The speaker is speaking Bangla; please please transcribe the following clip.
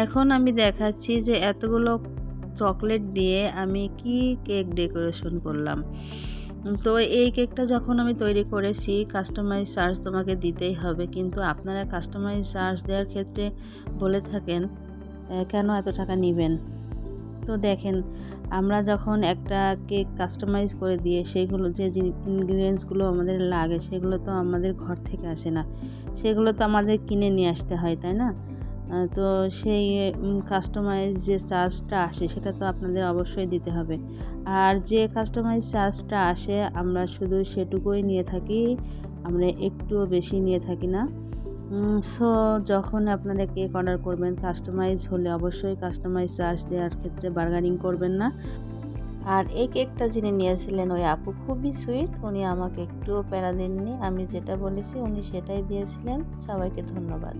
এখন আমি দেখাচ্ছি যে এতগুলো চকলেট দিয়ে আমি কি কেক ডেকোরেশন করলাম। তো এই কেকটা যখন আমি তৈরি করেছি, কাস্টমাইজ চার্জ তোমাকে দিতেই হবে, কিন্তু আপনারা কাস্টমাইজ চার্জ দেওয়ার ক্ষেত্রে বলে থাকেন কেন এত টাকা নেবেন। তো দেখেন, আমরা যখন একটা কেক কাস্টমাইজ করে দিয়ে সেগুলো যে ইনগ্রিডিয়েন্টসগুলো আমাদের লাগে সেগুলো তো আমাদের ঘর থেকে আসে না, সেগুলো তো আমাদের কিনে নিয়ে আসতে হয়, তাই না? তো সেই কাস্টমাইজ যে চার্জটা আসে সেটা তো আপনাদের অবশ্যই দিতে হবে। আর যে কাস্টমাইজ চার্জটা আসে আমরা শুধু সেটুকুই নিয়ে থাকি, আমরা একটুও বেশি নিয়ে থাকি না। সো যখন আপনারা কেক অর্ডার করবেন কাস্টমাইজ হলে অবশ্যই কাস্টমাইজ চার্জ দেওয়ার ক্ষেত্রে বার্গেনিং করবেন না। আর এই কেকটা যিনি নিয়েছিলেন ওই আপু খুবই সুইট, উনি আমাকে একটুও প্যারা দেননি, আমি যেটা বলেছি উনি সেটাই দিয়েছিলেন। সবাইকে ধন্যবাদ।